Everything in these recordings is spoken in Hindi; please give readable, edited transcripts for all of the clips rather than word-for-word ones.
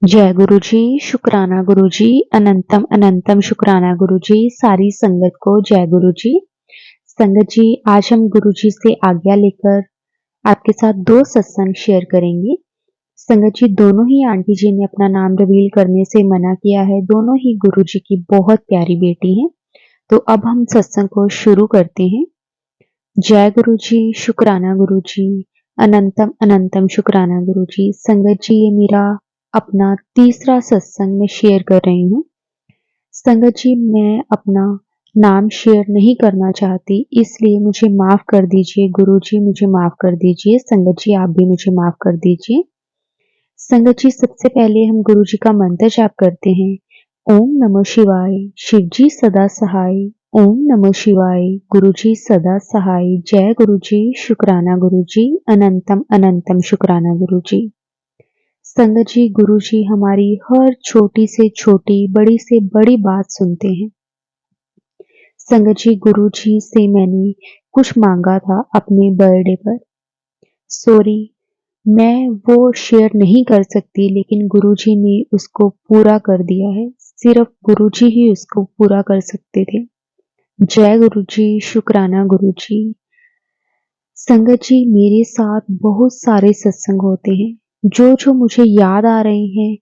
जय गुरु जी, शुक्राना गुरु जी, अनंतम अनंतम शुक्राना गुरु जी, सारी संगत को जय गुरु जी। संगत जी, आज हम गुरु जी से आज्ञा लेकर आपके साथ दो सत्संग शेयर करेंगे। संगत जी, दोनों ही आंटी जी ने अपना नाम रिवील करने से मना किया है। दोनों ही गुरु जी की बहुत प्यारी बेटी हैं। तो अब हम सत्संग को शुरू करते हैं। जय गुरु जी, शुक्राना गुरु जी, अनंतम अनंतम शुक्राना गुरु जी। संगत जी, ये मेरा अपना तीसरा सत्संग में शेयर कर रही हूँ। संगत जी, मैं अपना नाम शेयर नहीं करना चाहती, इसलिए मुझे माफ कर दीजिए। गुरु जी, मुझे माफ कर दीजिए। संगत जी, आप भी मुझे माफ कर दीजिए। संगत जी, सबसे पहले हम गुरु जी का मंत्र जाप करते हैं। ओम नमः शिवाय, शिव जी सदा सहाय। ओम नमः शिवाय, गुरु जी सदा सहाय। जय गुरु जी, शुक्राना गुरु जी, अनंतम अनंतम शुक्राना गुरु जी। संगत जी, गुरु जी हमारी हर छोटी से छोटी, बड़ी से बड़ी बात सुनते हैं। संगत जी, गुरु जी से मैंने कुछ मांगा था अपने बर्थडे पर। सॉरी, मैं वो शेयर नहीं कर सकती, लेकिन गुरुजी ने उसको पूरा कर दिया है। सिर्फ गुरुजी ही उसको पूरा कर सकते थे। जय गुरुजी, शुक्राना गुरुजी। संगत जी, मेरे साथ बहुत सारे सत्संग होते हैं। जो जो मुझे याद आ रहे हैं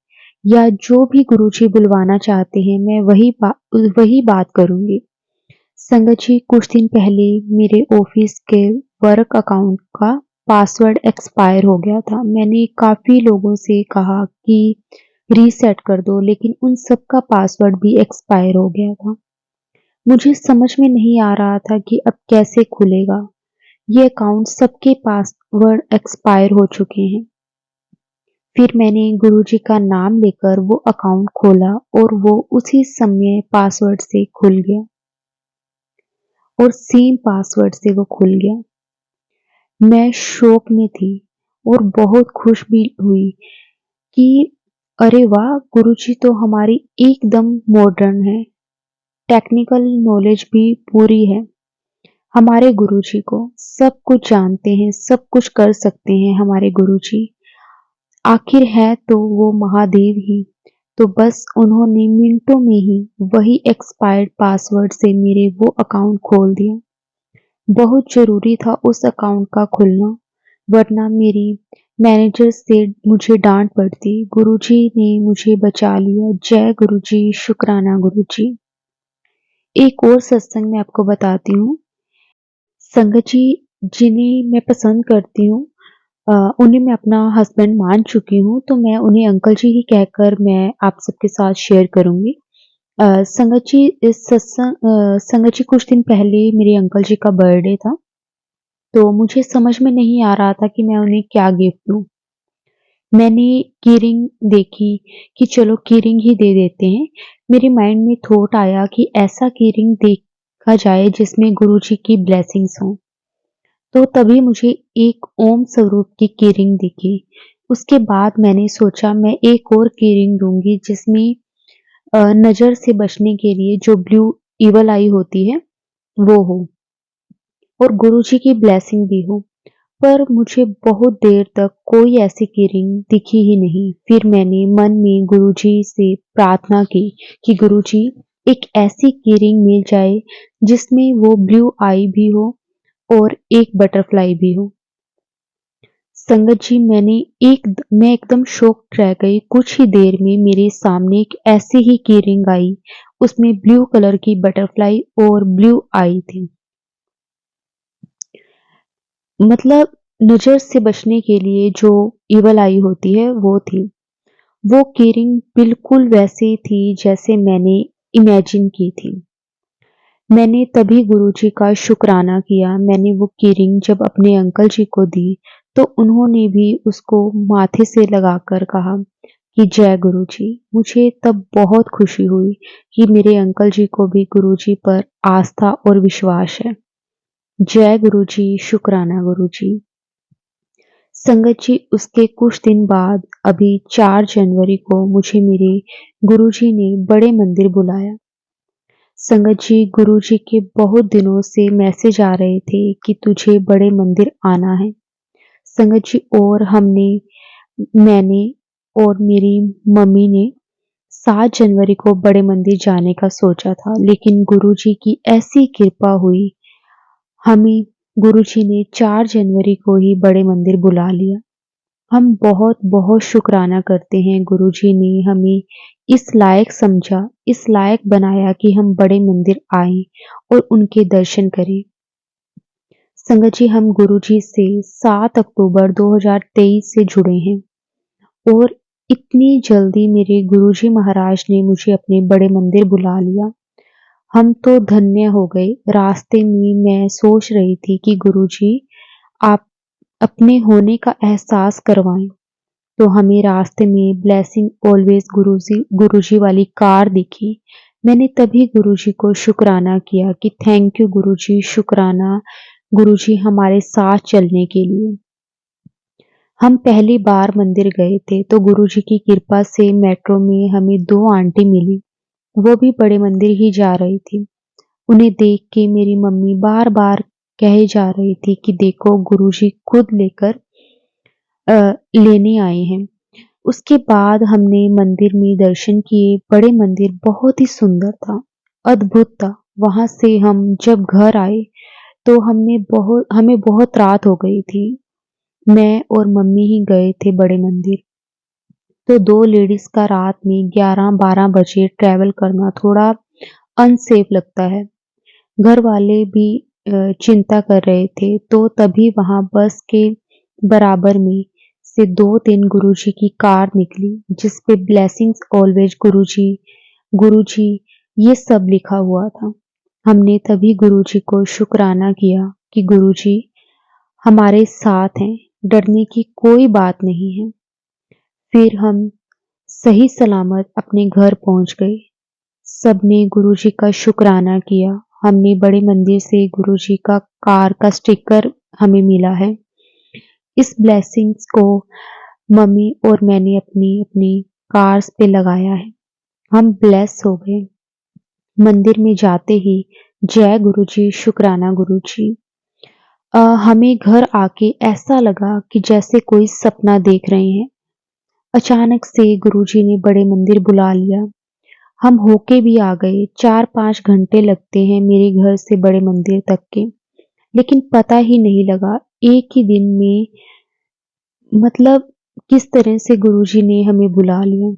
या जो भी गुरुजी बुलवाना चाहते हैं, मैं वही बात करूंगी। संगत जी, कुछ दिन पहले मेरे ऑफिस के वर्क अकाउंट का पासवर्ड एक्सपायर हो गया था। मैंने काफ़ी लोगों से कहा कि रीसेट कर दो, लेकिन उन सब का पासवर्ड भी एक्सपायर हो गया था। मुझे समझ में नहीं आ रहा था कि अब कैसे खुलेगा। ये अकाउंट सबके पासवर्ड एक्सपायर हो चुके हैं। फिर मैंने गुरुजी का नाम लेकर वो अकाउंट खोला और वो उसी समय पासवर्ड से खुल गया और सेम पासवर्ड से वो खुल गया। मैं शॉक में थी और बहुत खुश भी हुई कि अरे वाह, गुरुजी तो हमारी एकदम मॉडर्न है, टेक्निकल नॉलेज भी पूरी है। हमारे गुरुजी को सब कुछ जानते हैं, सब कुछ कर सकते हैं हमारे गुरुजी। आखिर है तो वो महादेव ही। तो बस उन्होंने मिनटों में ही वही एक्सपायर्ड पासवर्ड से मेरे वो अकाउंट खोल दिया। बहुत ज़रूरी था उस अकाउंट का खुलना, वरना मेरी मैनेजर से मुझे डाँट पड़ती। गुरुजी ने मुझे बचा लिया। जय गुरुजी, शुक्राना गुरुजी। एक और सत्संग मैं आपको बताती हूँ। संगत जी, जिन्हें मैं पसंद करती हूँ, उन्हें मैं अपना हस्बैंड मान चुकी हूँ, तो मैं उन्हें अंकल जी ही कहकर मैं आप सबके साथ शेयर करूँगी। संगत जी, संगत जी, कुछ दिन पहले मेरे अंकल जी का बर्थडे था। तो मुझे समझ में नहीं आ रहा था कि मैं उन्हें क्या गिफ्ट दूँ। मैंने कीरिंग देखी कि चलो कीरिंग ही दे देते हैं। मेरे माइंड में थॉट आया कि ऐसा कीरिंग देखा जाए जिसमें गुरुजी की ब्लेसिंग्स हों। तो तभी मुझे एक ओम स्वरूप की कीरिंग दिखी। उसके बाद मैंने सोचा मैं एक और कीरिंग दूँगी जिसमें नज़र से बचने के लिए जो ब्लू इवल आई होती है, वो हो और गुरुजी की ब्लेसिंग भी हो। पर मुझे बहुत देर तक कोई ऐसी कीरिंग दिखी ही नहीं। फिर मैंने मन में गुरुजी से प्रार्थना की कि गुरुजी, एक ऐसी कीरिंग मिल जाए जिसमें वो ब्लू आई भी हो और एक बटरफ्लाई भी हो। संगत जी, मैं एकदम शॉक्ड रह गई। कुछ ही देर में मेरे सामने एक ऐसी ही कीरिंग आई, उसमें ब्लू कलर की बटरफ्लाई और ब्लू आई थी। मतलब नज़र से बचने के लिए जो इवल आई होती है, वो थी। वो कीरिंग बिल्कुल वैसी थी जैसे मैंने इमेजिन की थी। मैंने तभी गुरुजी का शुक्राना किया। मैंने वो कीरिंग जब अपने अंकल जी को दी, तो उन्होंने भी उसको माथे से लगाकर कहा कि जय गुरुजी। मुझे तब बहुत खुशी हुई कि मेरे अंकल जी को भी गुरुजी पर आस्था और विश्वास है। जय गुरुजी, शुक्राना गुरुजी। संगत जी, उसके कुछ दिन बाद अभी 4 जनवरी को मुझे मेरे गुरुजी ने बड़े मंदिर बुलाया। संगत जी, गुरुजी के बहुत दिनों से मैसेज आ रहे थे कि तुझे बड़े मंदिर आना है। संगत जी, और मैंने और मेरी मम्मी ने 7 जनवरी को बड़े मंदिर जाने का सोचा था, लेकिन गुरुजी की ऐसी कृपा हुई, हमें गुरुजी ने 4 जनवरी को ही बड़े मंदिर बुला लिया। हम बहुत-बहुत शुक्राना करते हैं, गुरुजी ने हमें इस लायक समझा, इस लायक बनाया कि हम बड़े मंदिर आएँ और उनके दर्शन करें। संगत जी, हम गुरुजी से 7 अक्टूबर 2023 से जुड़े हैं और इतनी जल्दी मेरे गुरुजी महाराज ने मुझे अपने बड़े मंदिर बुला लिया। हम तो धन्य हो गए। रास्ते में मैं सोच रही थी कि गुरुजी, आप अपने होने का एहसास करवाएं। तो हमें रास्ते में ब्लेसिंग ऑलवेज गुरुजी वाली कार दिखी। मैंने तभी गुरुजी को शुक्राना किया कि थैंक यू गुरुजी, शुक्राना गुरुजी हमारे साथ चलने के लिए। हम पहली बार मंदिर गए थे तो गुरुजी की कृपा से मेट्रो में हमें 2 आंटी मिली। वो भी बड़े मंदिर ही जा रही थी। उन्हें देख के मेरी मम्मी बार-बार कहे जा रही थी कि देखो गुरुजी खुद लेकर लेने आए हैं। उसके बाद हमने मंदिर में दर्शन किए। बड़े मंदिर बहुत ही सुंदर था, अद्भुत था। वहां से हम जब घर आए तो हमें बहुत रात हो गई थी। मैं और मम्मी ही गए थे बड़े मंदिर। तो 2 लेडीज का रात में 11-12 बजे ट्रैवल करना थोड़ा अनसेफ लगता है। घर वाले भी चिंता कर रहे थे, तो तभी वहां बस के बराबर में से 2-3 गुरुजी की कार निकली, जिस पे ब्लेसिंग्स ऑलवेज गुरुजी, गुरुजी ये सब लिखा हुआ था। हमने तभी गुरुजी को शुक्राना किया कि गुरुजी हमारे साथ हैं, डरने की कोई बात नहीं है। फिर हम सही सलामत अपने घर पहुंच गए। सबने गुरुजी का शुक्राना किया। हमने बड़े मंदिर से गुरुजी का कार का स्टिकर हमें मिला है। इस ब्लेसिंग्स को मम्मी और मैंने अपनी अपनी कार्स पे लगाया है। हम ब्लेस हो गए। मंदिर में जाते ही जय गुरुजी, शुक्राना गुरुजी। हमें घर आके ऐसा लगा कि जैसे कोई सपना देख रहे हैं। अचानक से गुरुजी ने बड़े मंदिर बुला लिया। हम होके भी आ गए। 4-5 घंटे लगते हैं मेरे घर से बड़े मंदिर तक के, लेकिन पता ही नहीं लगा। एक ही दिन में मतलब किस तरह से गुरुजी ने हमें बुला लिया।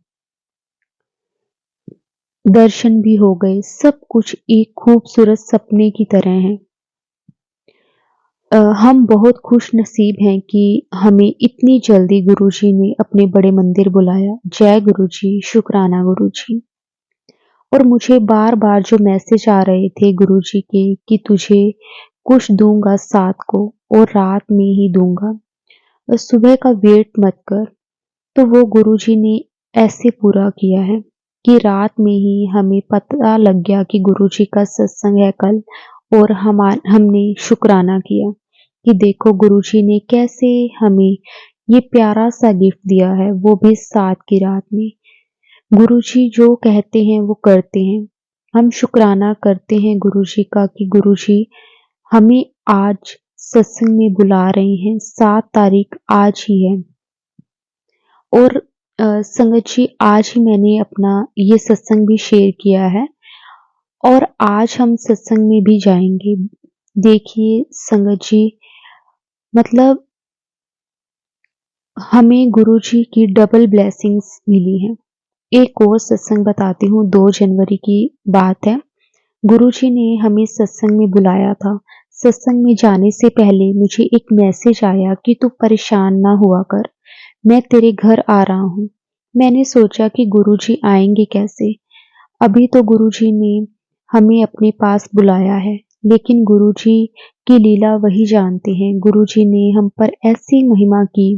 दर्शन भी हो गए। सब कुछ एक खूबसूरत सपने की तरह है। हम बहुत खुश नसीब हैं कि हमें इतनी जल्दी गुरुजी ने अपने बड़े मंदिर बुलाया। जय गुरुजी, शुक्राना गुरुजी। और मुझे बार-बार जो मैसेज आ रहे थे गुरुजी के कि तुझे कुछ दूँगा 7 को और रात में ही दूँगा। सुबह का वेट मत कर। तो वो गुरुजी ने ऐसे पूरा किया है कि रात में ही हमें पता लग गया कि गुरुजी का सत्संग है कल, और हमने शुक्राना किया कि देखो गुरुजी ने कैसे हमें ये प्यारा सा गिफ्ट दिया है, वो भी 7 की रात में। गुरुजी जो कहते हैं वो करते हैं। हम शुक्राना करते हैं गुरुजी का कि गुरुजी हमें आज सत्संग में बुला रहे हैं। 7 तारीख आज ही है। और संगत जी, आज ही मैंने अपना ये सत्संग भी शेयर किया है और आज हम सत्संग में भी जाएंगे। देखिए संगत जी, मतलब हमें गुरुजी की डबल ब्लेसिंग्स मिली हैं। एक और सत्संग बताती हूँ, 2 जनवरी की बात है। गुरुजी ने हमें सत्संग में बुलाया था। सत्संग में जाने से पहले मुझे एक मैसेज आया कि तू परेशान ना हुआ कर, मैं तेरे घर आ रहा हूँ। मैंने सोचा कि गुरुजी आएंगे कैसे। अभी तो गुरुजी ने हमें अपने पास बुलाया है, लेकिन गुरुजी की लीला वही जानते हैं। गुरुजी ने हम पर ऐसी महिमा की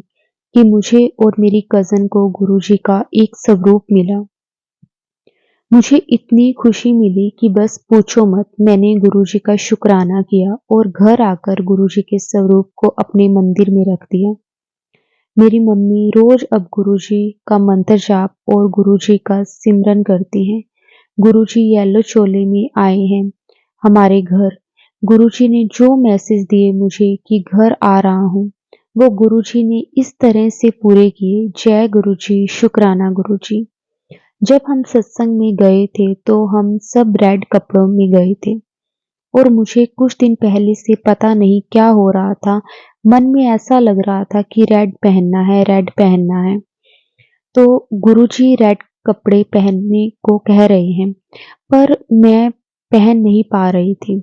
कि मुझे और मेरी कज़न को गुरुजी का एक स्वरूप मिला। मुझे इतनी खुशी मिली कि बस पूछो मत। मैंने गुरुजी का शुक्राना किया और घर आकर गुरुजी के स्वरूप को अपने मंदिर में रख दिया। मेरी मम्मी रोज अब गुरुजी का मंत्र जाप और गुरुजी का सिमरन करती हैं। गुरुजी येलो चोले में आए हैं हमारे घर। गुरुजी ने जो मैसेज दिए मुझे कि घर आ रहा हूँ, वो गुरुजी ने इस तरह से पूरे किए। जय गुरुजी, शुक्राना गुरुजी। जब हम सत्संग में गए थे तो हम सब रेड कपड़ों में गए थे और मुझे कुछ दिन पहले से पता नहीं क्या हो रहा था। मन में ऐसा लग रहा था कि रेड पहनना है, रेड पहनना है। तो गुरुजी रेड कपड़े पहनने को कह रहे हैं, पर मैं पहन नहीं पा रही थी।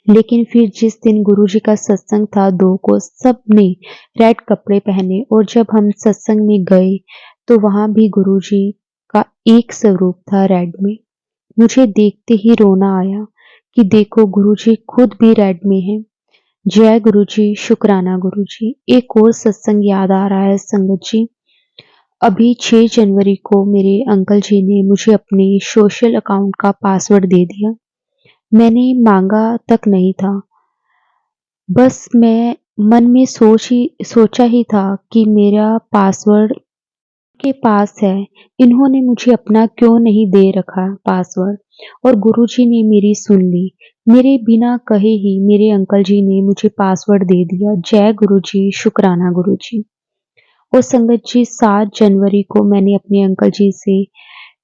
लेकिन फिर जिस दिन गुरुजी का सत्संग था 2 को, सबने रेड कपड़े पहने और जब हम सत्संग में गए तो वहां भी गुरुजी का एक स्वरूप था रेड में। मुझे देखते ही रोना आया कि देखो गुरुजी खुद भी रेड में हैं। जय गुरुजी, शुक्राना गुरुजी। एक और सत्संग याद आ रहा है संगत जी। अभी 6 जनवरी को मेरे अंकल जी ने मुझे अपने सोशल अकाउंट का पासवर्ड दे दिया। मैंने मांगा तक नहीं था। बस मैं मन में सोचा ही था कि मेरा पासवर्ड के पास है, इन्होंने मुझे अपना क्यों नहीं दे रखा पासवर्ड। और गुरुजी ने मेरी सुन ली। मेरे बिना कहे ही मेरे अंकल जी ने मुझे पासवर्ड दे दिया। जय गुरुजी, शुक्राना गुरुजी। और संगत जी 7 जनवरी को मैंने अपने अंकल जी से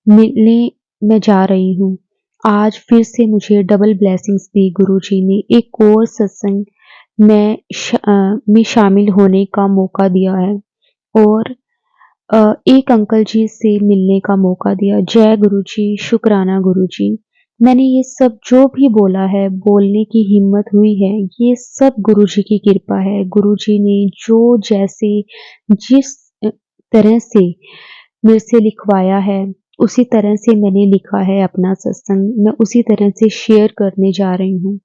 मिलने मैं जा रही हूँ। आज फिर से मुझे डबल ब्लेसिंग्स दी गुरुजी ने। एक और सत्संग में शामिल होने का मौका दिया है और एक अंकल जी से मिलने का मौका दिया। जय गुरुजी, शुक्राना गुरुजी। मैंने ये सब जो भी बोला है, बोलने की हिम्मत हुई है, ये सब गुरुजी की कृपा है। गुरुजी ने जो जैसे जिस तरह से मेरे से लिखवाया है, उसी तरह से मैंने लिखा है अपना सत्संग। मैं उसी तरह से शेयर करने जा रही हूँ।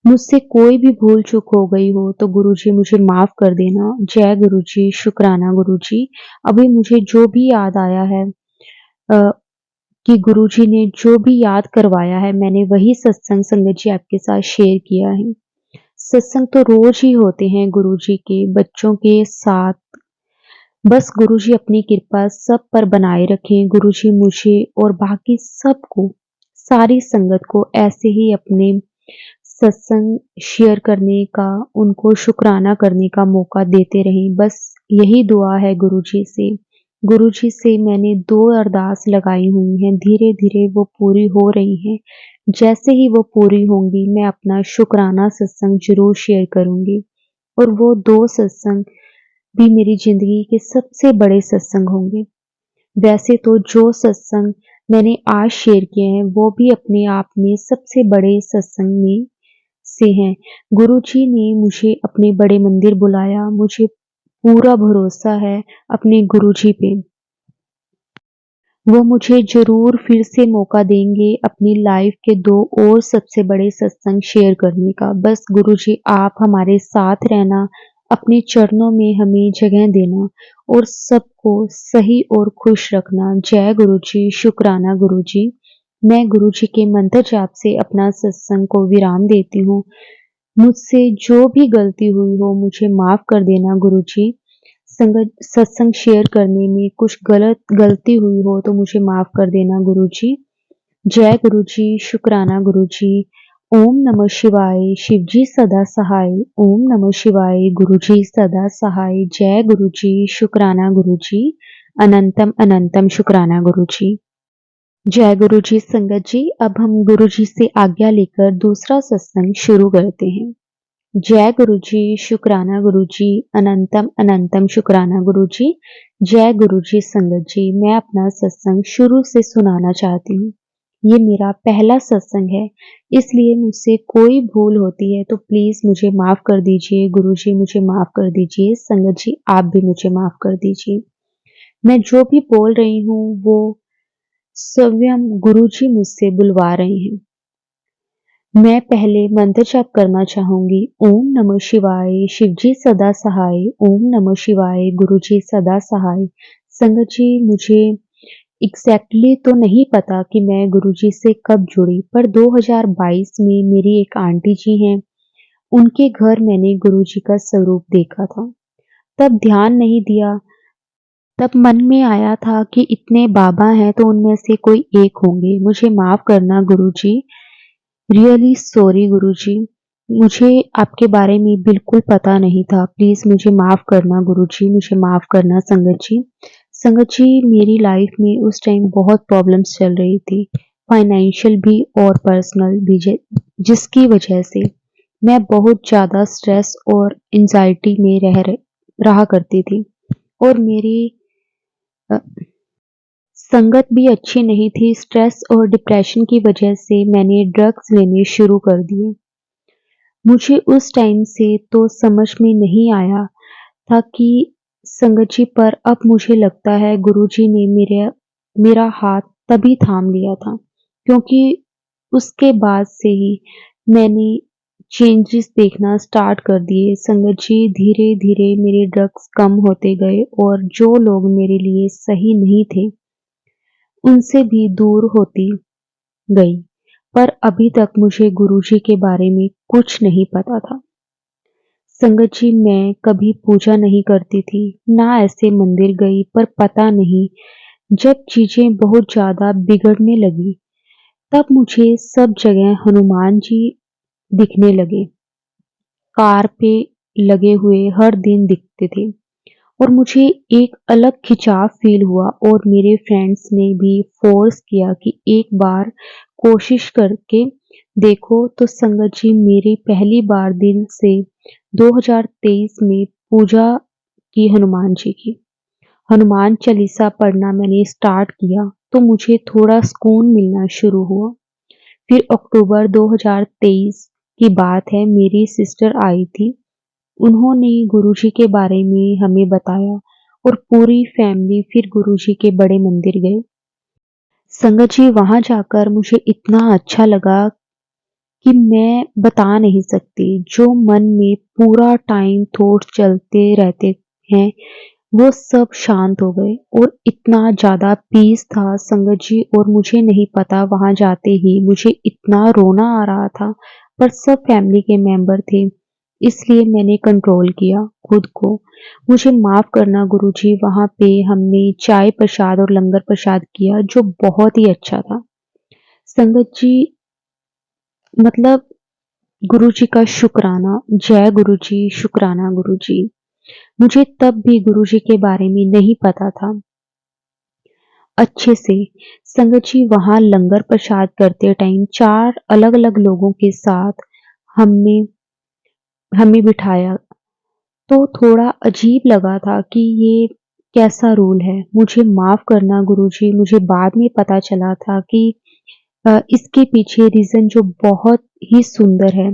मुझसे कोई भी भूल चूक हो गई हो तो गुरुजी मुझे माफ कर देना। जय गुरुजी, शुक्राना गुरुजी। अभी मुझे जो भी याद आया है अ, कि गुरुजी ने जो भी याद करवाया है, मैंने वही सत्संग संगत जी आपके साथ शेयर किया है। सत्संग तो रोज ही होते हैं गुरुजी के बच्चों के साथ। बस गुरुजी अपनी कृपा सब पर बनाए रखें। गुरुजी मुझे और बाकी सबको, सारी संगत को ऐसे ही अपने सत्संग शेयर करने का, उनको शुक्राना करने का मौका देते रहें। बस यही दुआ है गुरुजी से। गुरुजी से मैंने 2 अरदास लगाई हुई हैं, धीरे-धीरे वो पूरी हो रही हैं। जैसे ही वो पूरी होंगी, मैं अपना शुक्राना सत्संग ज़रूर शेयर करूँगी और वो 2 सत्संग भी मेरी ज़िंदगी के सबसे बड़े सत्संग होंगे। वैसे तो जो सत्संग मैंने आज शेयर किए हैं, वो भी अपने आप में सबसे बड़े सत्संग में से हैं। गुरुजी ने मुझे अपने बड़े मंदिर बुलाया। मुझे पूरा भरोसा है अपने गुरुजी पे। वो मुझे ज़रूर फिर से मौका देंगे अपनी लाइफ के 2 और सबसे बड़े सत्संग शेयर करने का। बस गुरुजी आप हमारे साथ रहना, अपने चरणों में हमें जगह देना और सबको सही और खुश रखना। जय गुरुजी, शुक्राना गुरुजी। मैं गुरुजी के मंत्र जाप से अपना सत्संग को विराम देती हूँ। मुझसे जो भी गलती हुई हो मुझे माफ कर देना गुरुजी। संगत सत्संग शेयर करने में कुछ गलती हुई हो तो मुझे माफ कर देना गुरुजी। जय गुरुजी, शुक्राना गुरुजी। ओम नमः शिवाय, शिवजी सदा सहाय। ओम नमः शिवाय, गुरुजी सदा सहाय। जय गुरुजी, शुक्राना गुरुजी। अनंतम अनंतम शुक्राना गुरुजी। जय गुरुजी संगत जी। अब हम गुरुजी से आज्ञा लेकर दूसरा सत्संग शुरू करते हैं। जय गुरुजी, शुक्राना गुरुजी। अनंतम अनंतम शुक्राना गुरुजी। जय गुरुजी संगत जी। मैं अपना सत्संग शुरू से सुनाना चाहती हूँ। ये मेरा पहला सत्संग है, इसलिए मुझसे कोई भूल होती है तो प्लीज मुझे माफ कर दीजिए। गुरुजी मुझे माफ कर दीजिए। संगत जी आप भी मुझे माफ कर दीजिए। मैं जो भी बोल रही हूँ वो स्वयं गुरुजी मुझसे बुलवा रहे हैं। मैं पहले मंत्र जाप करना चाहूंगी। ओम नमः शिवाय, शिवजी सदा सहाय। ओम नमः शिवाय, गुरुजी सदा सहाय। संगत जी मुझे एग्जैक्टली तो नहीं पता कि मैं गुरुजी से कब जुड़ी, पर 2022 में मेरी एक आंटी जी हैं, उनके घर मैंने गुरुजी का स्वरूप देखा था। तब ध्यान नहीं दिया। तब मन में आया था कि इतने बाबा हैं तो उनमें से कोई एक होंगे। मुझे माफ करना गुरुजी। रियली सॉरी गुरुजी। मुझे आपके बारे में बिल्कुल पता नहीं था। प्लीज़ मुझे माफ़ करना गुरुजी, मुझे माफ़ करना संगत जी। संगत जी, मेरी लाइफ़ में उस टाइम बहुत प्रॉब्लम्स चल रही थी, फाइनेंशियल भी और पर्सनल भी जिसकी वजह से मैं बहुत ज़्यादा स्ट्रेस और एंग्ज़ायटी में रहा करती थी और मेरी अ, संगत भी अच्छी नहीं थी। स्ट्रेस और डिप्रेशन की वजह से मैंने ड्रग्स लेने शुरू कर दिए। मुझे उस टाइम से तो समझ में नहीं आया था कि संगत जी, पर अब मुझे लगता है गुरुजी ने मेरा हाथ तभी थाम लिया था, क्योंकि उसके बाद से ही मैंने चेंजेस देखना स्टार्ट कर दिए। संगत जी, धीरे-धीरे मेरे ड्रग्स कम होते गए और जो लोग मेरे लिए सही नहीं थे, उनसे भी दूर होती गई। पर अभी तक मुझे गुरुजी के बारे में कुछ नहीं पता था। संगत जी, मैं कभी पूजा नहीं करती थी, ना ऐसे मंदिर गई, पर पता नहीं जब चीजें बहुत ज़्यादा बिगड़ने लगी, तब मुझे सब जगह हनुमान जी दिखने लगे। कार पे लगे हुए हर दिन दिखते थे और मुझे एक अलग खिंचाव फ़ील हुआ और मेरे फ्रेंड्स ने भी फ़ोर्स किया कि एक बार कोशिश करके देखो। तो संगत जी, मेरी पहली बार दिल से 2023 में पूजा की हनुमान जी की। हनुमान चालीसा पढ़ना मैंने स्टार्ट किया तो मुझे थोड़ा सुकून मिलना शुरू हुआ। फिर अक्टूबर 2023 की बात है, मेरी सिस्टर आई थी। उन्होंने गुरुजी के बारे में हमें बताया और पूरी फैमिली फिर गुरुजी के बड़े मंदिर गए। संगत जी, वहाँ जाकर मुझे इतना अच्छा लगा कि मैं बता नहीं सकती। जो मन में पूरा टाइम थॉट्स चलते रहते हैं, वो सब शांत हो गए और इतना ज़्यादा पीस था संगत जी। और मुझे नहीं पता, वहाँ जाते ही मुझे इतना रोना आ रहा था, पर सब फैमिली के मेंबर थे, इसलिए मैंने कंट्रोल किया खुद को। मुझे माफ़ करना गुरुजी, वहाँ पे हमने चाय प्रसाद और लंगर प्रसाद किया जो बहुत ही अच्छा था। संगत जी, मतलब गुरुजी का शुक्राना, जय गुरुजी, शुक्राना गुरुजी। मुझे तब भी गुरुजी के बारे में नहीं पता था अच्छे से। संगत जी, वहाँ लंगर प्रसाद करते टाइम 4 अलग-अलग लोगों के साथ हमने हमें बिठाया, तो थोड़ा अजीब लगा था कि ये कैसा रूल है। मुझे माफ़ करना गुरुजी, मुझे बाद में पता चला था कि इसके पीछे रीज़न जो बहुत ही सुंदर है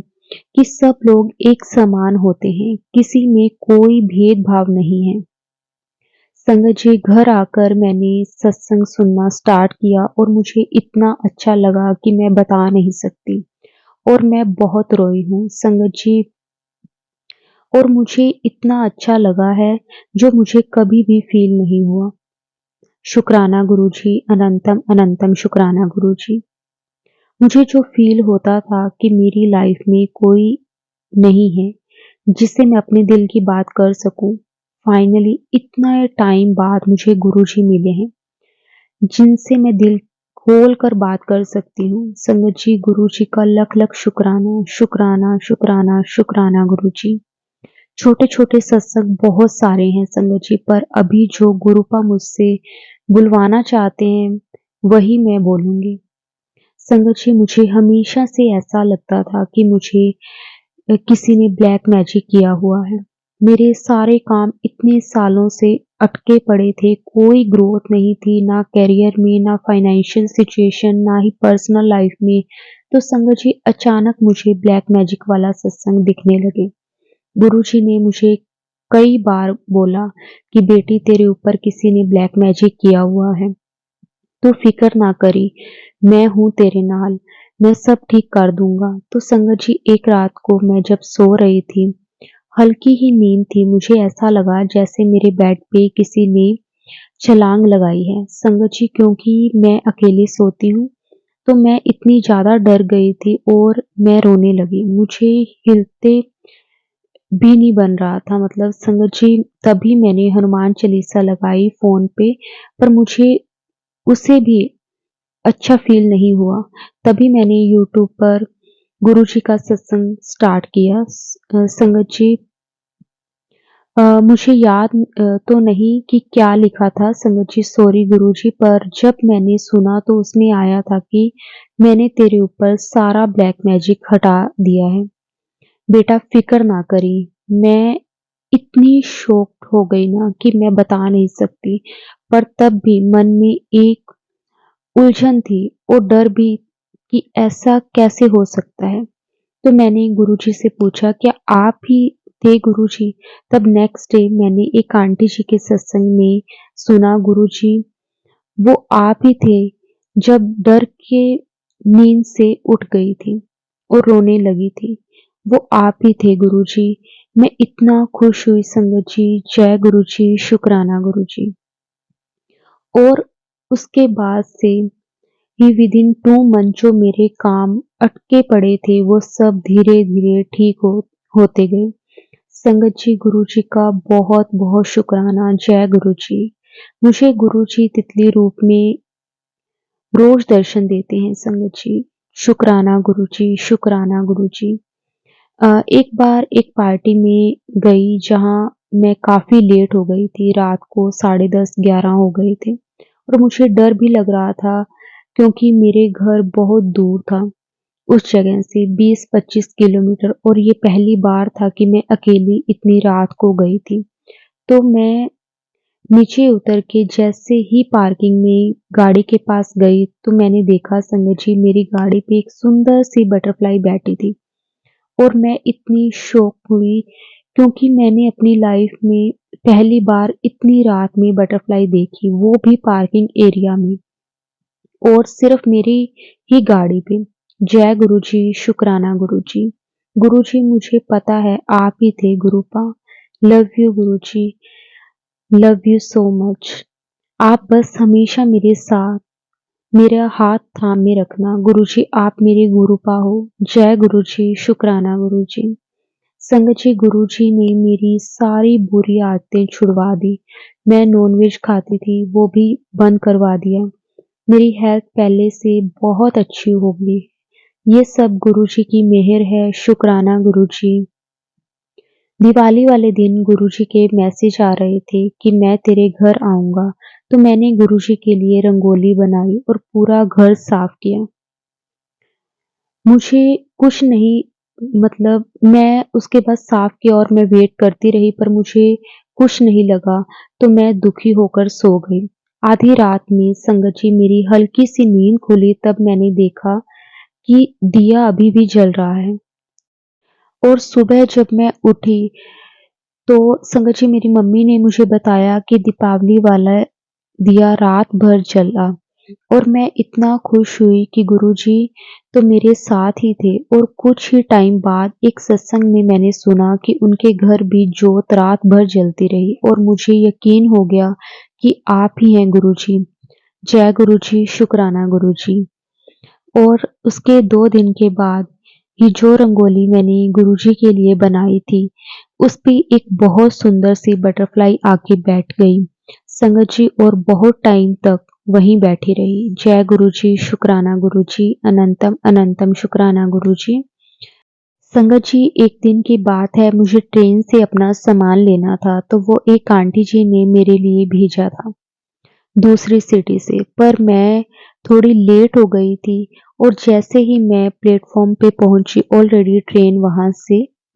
कि सब लोग एक समान होते हैं, किसी में कोई भेदभाव नहीं है। संगत जी, घर आकर मैंने सत्संग सुनना स्टार्ट किया और मुझे इतना अच्छा लगा कि मैं बता नहीं सकती और मैं बहुत रोई हूँ संगत जी। और मुझे इतना अच्छा लगा है जो मुझे कभी भी फ़ील नहीं हुआ। शुक्राना गुरुजी, अनंतम अनंतम शुक्राना गुरुजी। मुझे जो फ़ील होता था कि मेरी लाइफ़ में कोई नहीं है जिससे मैं अपने दिल की बात कर सकूँ। फाइनली इतना टाइम बाद मुझे गुरुजी मिले हैं, जिनसे मैं दिल खोल कर बात कर सकती हूँ। संगत जी, गुरुजी का लख-लख शुक्राना, शुक्राना, शुक्राना, शुक्राना गुरुजी। छोटे-छोटे सत्संग बहुत सारे हैं संगत जी, पर अभी जो गुरुपा मुझसे बुलवाना चाहते हैं, वही मैं बोलूँगी। संगत जी, मुझे हमेशा से ऐसा लगता था कि मुझे किसी ने ब्लैक मैजिक किया हुआ है। मेरे सारे काम इतने सालों से अटके पड़े थे, कोई ग्रोथ नहीं थी, ना करियर में, ना फाइनेंशियल सिचुएशन, ना ही पर्सनल लाइफ में। तो संगत जी, अचानक मुझे ब्लैक मैजिक वाला सत्संग दिखने लगे। गुरुजी ने मुझे कई बार बोला कि बेटी, तेरे ऊपर किसी ने ब्लैक मैजिक किया हुआ है, तू फ़िक्र ना करी, मैं हूँ तेरे नाल, मैं सब ठीक कर दूँगा। तो संगत जी, एक रात को मैं जब सो रही थी, हल्की ही नींद थी, मुझे ऐसा लगा जैसे मेरे बेड पे किसी ने छलांग लगाई है। संगत जी, क्योंकि मैं अकेली सोती हूँ, तो मैं इतनी ज़्यादा डर गई थी और मैं रोने लगी। मुझे हिलते भी नहीं बन रहा था, मतलब संगत जी, तभी मैंने हनुमान चालीसा लगाई फ़ोन पे, पर मुझे उससे भी अच्छा फ़ील नहीं हुआ। तभी मैंने यूट्यूब पर गुरुजी का सत्संग स्टार्ट किया। संगत जी, मुझे याद तो नहीं कि क्या लिखा था संगत जी, सॉरी गुरुजी, पर जब मैंने सुना तो उसमें आया था कि मैंने तेरे ऊपर सारा ब्लैक मैजिक हटा दिया है। बेटा फ़िक्र ना करी। मैं इतनी शॉक्ड हो गई ना कि मैं बता नहीं सकती, पर तब भी मन में एक उलझन थी और डर भी कि ऐसा कैसे हो सकता है। तो मैंने गुरुजी से पूछा, क्या आप ही थे गुरुजी? तब नेक्स्ट डे मैंने एक आंटी जी के सत्संग में सुना, गुरुजी वो आप ही थे जब डर के नींद से उठ गई थी और रोने लगी थी। वो आप ही थे गुरुजी। मैं इतना खुश हुई संगत जी। जय गुरुजी, शुक्राना गुरुजी। और उसके बाद से ही विदिन 2 मंथ जो मेरे काम अटके पड़े थे वो सब धीरे-धीरे ठीक होते गए। संगत जी, गुरुजी का बहुत-बहुत शुक्राना। जय गुरुजी। मुझे गुरुजी तितली रूप में रोज दर्शन देते हैं संगत जी। शुक्राना गुरुजी, शुक्राना गुरुजी। एक बार एक पार्टी में गई जहाँ मैं काफ़ी लेट हो गई थी, रात को 10:30 11 हो गए थे और मुझे डर भी लग रहा था क्योंकि मेरे घर बहुत दूर था उस जगह से 20-25 किलोमीटर, और ये पहली बार था कि मैं अकेली इतनी रात को गई थी। तो मैं नीचे उतर के जैसे ही पार्किंग में गाड़ी के पास गई तो मैंने देखा संगत जी, मेरी गाड़ी पे एक सुंदर सी बटरफ्लाई बैठी थी और मैं इतनी शॉक हुई क्योंकि मैंने अपनी लाइफ में पहली बार इतनी रात में बटरफ्लाई देखी, वो भी पार्किंग एरिया में और सिर्फ मेरी ही गाड़ी पे। जय गुरुजी, शुक्राना गुरुजी। गुरुजी, मुझे पता है आप ही थे गुरुपा। Love you Guruji, love you so much. आप बस हमेशा मेरे साथ मेरा हाथ थामे रखना गुरुजी, आप मेरे गुरुपा हो। जय गुरुजी, शुक्राना गुरुजी। संगत जी, गुरुजी ने मेरी सारी बुरी आदतें छुड़वा दी। मैं नॉनवेज खाती थी, वो भी बंद करवा दिया। मेरी हेल्थ पहले से बहुत अच्छी हो गई। ये सब गुरुजी की मेहर है। शुक्राना गुरुजी। दिवाली वाले दिन गुरुजी के मैसेज आ रहे थे कि मैं तेरे घर आऊँगा, तो मैंने गुरुजी के लिए रंगोली बनाई और पूरा घर साफ किया। मुझे कुछ नहीं, मतलब मैं उसके बाद साफ किया और मैं वेट करती रही, पर मुझे कुछ नहीं लगा, तो मैं दुखी होकर सो गई। आधी रात में संगत जी मेरी हल्की सी नींद खुली, तब मैंने देखा कि दिया अभी भी जल रहा है और सुबह जब मैं उठी तो संगत जी मेरी मम्मी ने मुझे बताया कि दीपावली वाला दिया रात भर जला और मैं इतना खुश हुई कि गुरुजी तो मेरे साथ ही थे। और कुछ ही टाइम बाद एक सत्संग में मैंने सुना कि उनके घर भी जोत रात भर जलती रही और मुझे यकीन हो गया कि आप ही हैं गुरुजी। जय गुरुजी, शुक्राना गुरुजी। और उसके 2 दिन के बाद ही जो रंगोली मैंने गुरुजी के लिए बनाई थी, उस पे एक बहुत सुंदर सी बटरफ्लाई आके बैठ गई संगत जी और बहुत टाइम तक वहीं बैठी रही। जय गुरुजी, शुक्राना गुरुजी, अनंतम अनंतम शुक्राना गुरुजी। संगत जी, एक दिन की बात है, मुझे ट्रेन से अपना सामान लेना था, तो वो एक आंटी जी ने मेरे लिए भेजा था दूसरी सिटी से, पर मैं थोड़ी लेट हो गई थी और जैसे ही मैं प्लेटफ़ॉर्म पे पहुँची ऑलरेडी ट्रेन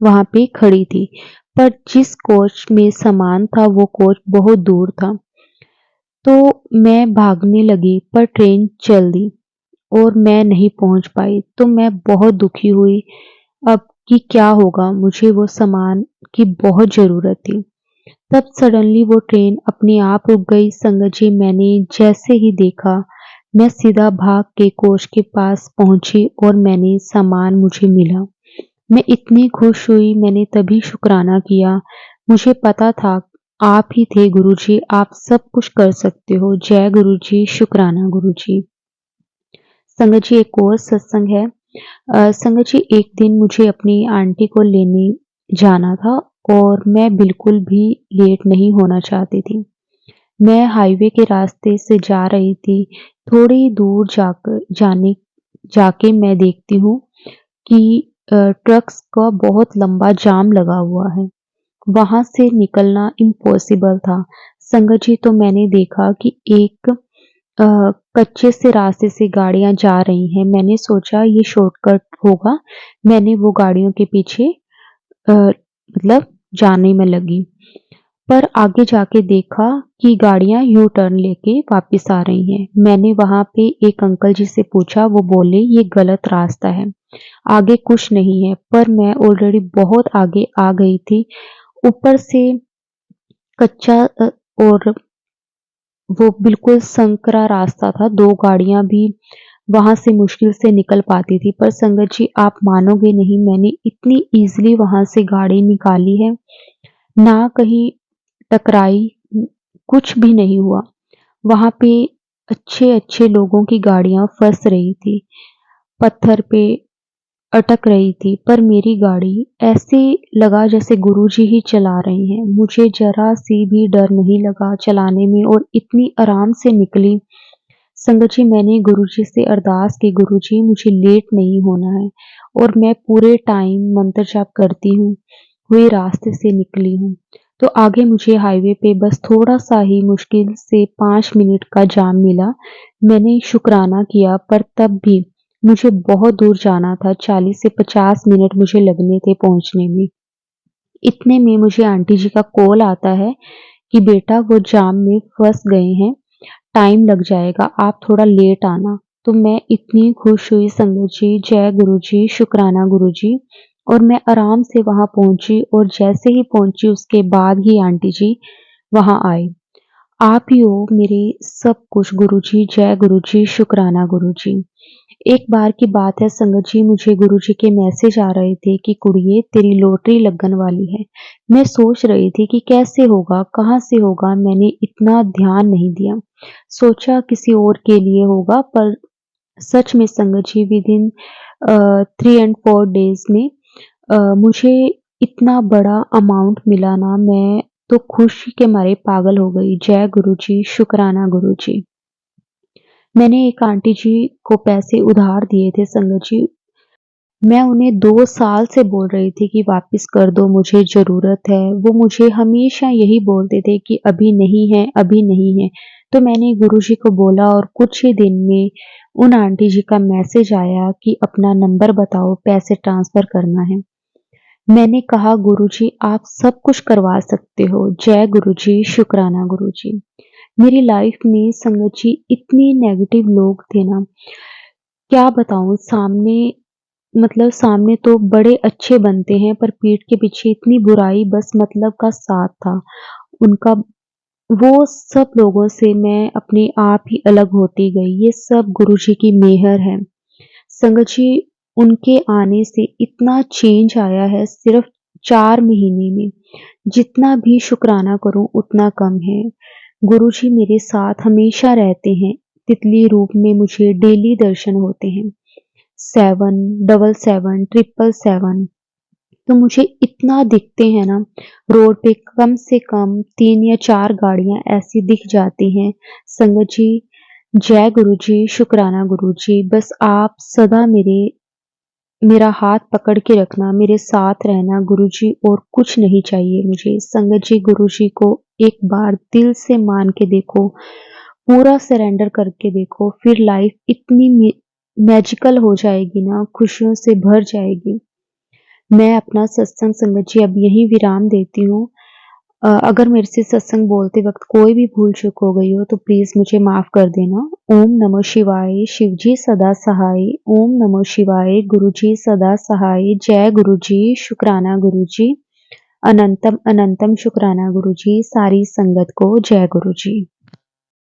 वहाँ पे खड़ी थी। पर जिस कोच में सामान था वो कोच बहुत दूर था। तो मैं भागने लगी पर ट्रेन चल दी और मैं नहीं पहुँच पाई। तो मैं बहुत दुखी हुई अब कि क्या होगा, मुझे वो सामान की बहुत ज़रूरत थी। तब सडनली वो ट्रेन अपने आप रुक गई संगत जी। मैंने जैसे ही देखा, मैं सीधा भाग के कोच के पास पहुंची और मैंने सामान मुझे मिला। मैं इतनी खुश हुई, मैंने तभी शुक्राना किया। मुझे पता था आप ही थे गुरुजी, आप सब कुछ कर सकते हो। जय गुरुजी, शुक्राना गुरुजी। संगत जी, एक और सत्संग है। संगत जी, एक दिन मुझे अपनी आंटी को लेने जाना था और मैं बिल्कुल भी लेट नहीं होना चाहती थी। मैं हाईवे के रास्ते से जा रही थी। थोड़ी दूर जाके मैं देखती हूँ कि ट्रक्स का बहुत लंबा जाम लगा हुआ है। वहाँ से निकलना इम्पॉसिबल था। संगत जी, तो मैंने देखा कि एक कच्चे से रास्ते से गाड़ियाँ जा रही हैं। मैंने सोचा ये शॉर्टकट होगा। मैंने वो गाड़ियों के पीछे मतलब जाने में लगी। पर आगे जाके देखा कि गाड़ियाँ यू टर्न लेके वापस आ रही हैं। मैंने वहाँ पे एक अंकल जी से पूछा, वो बोले ये गलत रास्ता है, आगे कुछ नहीं है। पर मैं ऑलरेडी बहुत आगे आ गई थी। ऊपर से कच्चा और वो बिल्कुल संकरा रास्ता था, 2 गाड़ियाँ भी वहाँ से मुश्किल से निकल पाती थी। पर संगत जी, आप मानोगे नहीं, मैंने इतनी ईज़िली वहाँ से गाड़ी निकाली है, ना कहीं टकराई, कुछ भी नहीं हुआ। वहाँ पे अच्छे-अच्छे लोगों की गाड़ियाँ फँस रही थी, पत्थर पे अटक रही थी, पर मेरी गाड़ी ऐसे लगा जैसे गुरुजी ही चला रहे हैं। मुझे ज़रा-सी भी डर नहीं लगा चलाने में और इतनी आराम से निकली। संगत जी, मैंने गुरुजी से अरदास की, गुरुजी मुझे लेट नहीं होना है, और मैं पूरे टाइम मंत्र जाप करती हूँ, हुए रास्ते से निकली हूँ। तो आगे मुझे हाईवे पे बस थोड़ा-सा ही मुश्किल से 5 मिनट का जाम मिला। मैंने शुक्राना किया, पर तब भी मुझे बहुत दूर जाना था, 40 से 50 मिनट मुझे लगने थे पहुँचने में। इतने में मुझे आंटी जी का कॉल आता है कि बेटा वो जाम में फँस गए हैं, टाइम लग जाएगा, आप थोड़ा लेट आना। तो मैं इतनी खुश हुई संगत जी, जय गुरुजी, शुक्राना गुरुजी, और मैं आराम से वहाँ पहुँची, और जैसे ही पहुँची उसके बाद ही आंटी जी वहाँ आए। आप ही हो मेरे सब कुछ गुरुजी, जय गुरुजी, शुक्राना गुरुजी। एक बार की बात है संगत जी, मुझे गुरुजी के मैसेज आ रहे थे कि कुड़िए तेरी लॉटरी लगन वाली है। मैं सोच रही थी कि कैसे होगा, कहाँ से होगा, मैंने इतना ध्यान नहीं दिया। सोचा किसी और के लिए होगा, पर सच में संगत जी विदिन 3 एंड 4 डेज़ में मुझे इतना बड़ा अमाउंट मिला ना, मैं तो खुशी के मारे पागल हो गई। जय गुरुजी, शुक्राना गुरुजी। मैंने एक आंटी जी को पैसे उधार दिए थे संगत जी। मैं उन्हें 2 साल से बोल रही थी कि वापस कर दो, मुझे ज़रूरत है। वो मुझे हमेशा यही बोलते थे कि अभी नहीं है, अभी नहीं है। तो मैंने गुरुजी को बोला, और कुछ ही दिन में उन आंटी जी का मैसेज आया कि अपना नंबर बताओ, पैसे ट्रांसफ़र करना है। मैंने कहा गुरुजी आप सब कुछ करवा सकते हो। जय गुरुजी, शुक्राना गुरुजी। मेरी लाइफ में संगत जी इतने नेगेटिव लोग थे ना, क्या बताऊँ, सामने तो बड़े अच्छे बनते हैं, पर पीठ के पीछे इतनी बुराई, बस मतलब का साथ था उनका। वो सब लोगों से मैं अपने आप ही अलग होती गई। ये सब गुरुजी की मेहर है। संगत जी, उनके आने से इतना चेंज आया है सिर्फ 4 महीने में। जितना भी शुक्राना करूँ उतना कम है। गुरुजी मेरे साथ हमेशा रहते हैं। तितली रूप में मुझे डेली दर्शन होते हैं। 777 777 तो मुझे इतना दिखते हैं ना, रोड पे कम से कम 3 या 4 गाड़ियाँ ऐसी दिख जाती हैं। संगत जी, जय गुरुजी, शुक्राना गुरुजी, बस आप सदा मेरा हाथ पकड़ के रखना, मेरे साथ रहना गुरुजी, और कुछ नहीं चाहिए मुझे। संगत जी, गुरुजी को एक बार दिल से मान के देखो, पूरा सरेंडर करके देखो, फिर लाइफ इतनी मैजिकल हो जाएगी ना, खुशियों से भर जाएगी। मैं अपना सत्संग संगत जी अब यहीं विराम देती हूँ। अगर मेरे से सत्संग बोलते वक़्त कोई भी भूल-चूक हो गई हो तो प्लीज़ मुझे माफ़ कर देना। ओम नमः शिवाय, शिव जी सदा सहाय। ओम नमः शिवाय, गुरु जी सदा सहाय। जय गुरु जी, शुक्राना गुरु जी। अनंतम अनंतम शुक्राना गुरु जी। सारी संगत को जय गुरु जी।